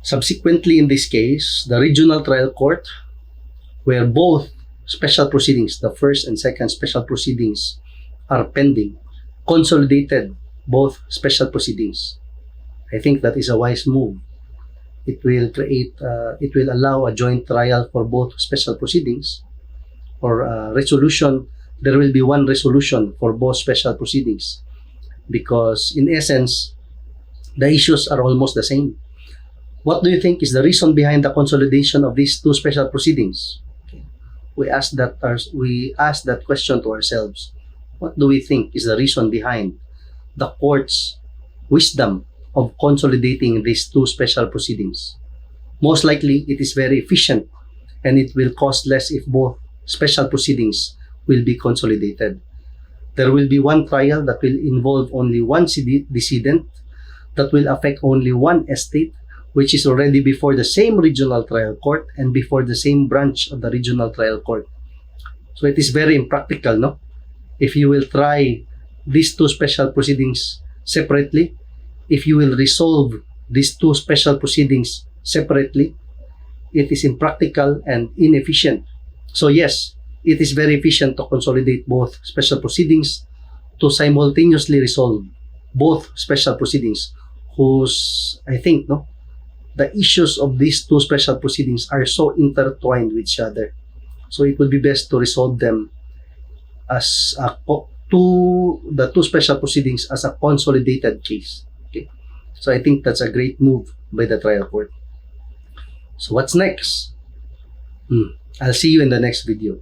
Subsequently, in this case, the regional trial court, where both special proceedings, the first and second special proceedings, are pending, consolidated both special proceedings. I think that is a wise move. It will allow a joint trial for both special proceedings, or resolution. There will be one resolution for both special proceedings, because in essence, the issues are almost the same. What do you think is the reason behind the consolidation of these two special proceedings? We asked that question to ourselves. What do we think is the reason behind the court's wisdom of consolidating these two special proceedings? Most likely, it is very efficient, and it will cost less if both special proceedings will be consolidated. There will be one trial that will involve only one decedent, that will affect only one estate, which is already before the same regional trial court and before the same branch of the regional trial court. So it is very impractical, no? If you will try these two special proceedings separately, if you will resolve these two special proceedings separately, it is impractical and inefficient. So yes, it is very efficient to consolidate both special proceedings to simultaneously resolve both special proceedings, whose, I think, no, the issues of these two special proceedings are so intertwined with each other. So it would be best to resolve them as the two special proceedings as a consolidated case. Okay, so I think that's a great move by the trial court. So what's next? I'll see you in the next video.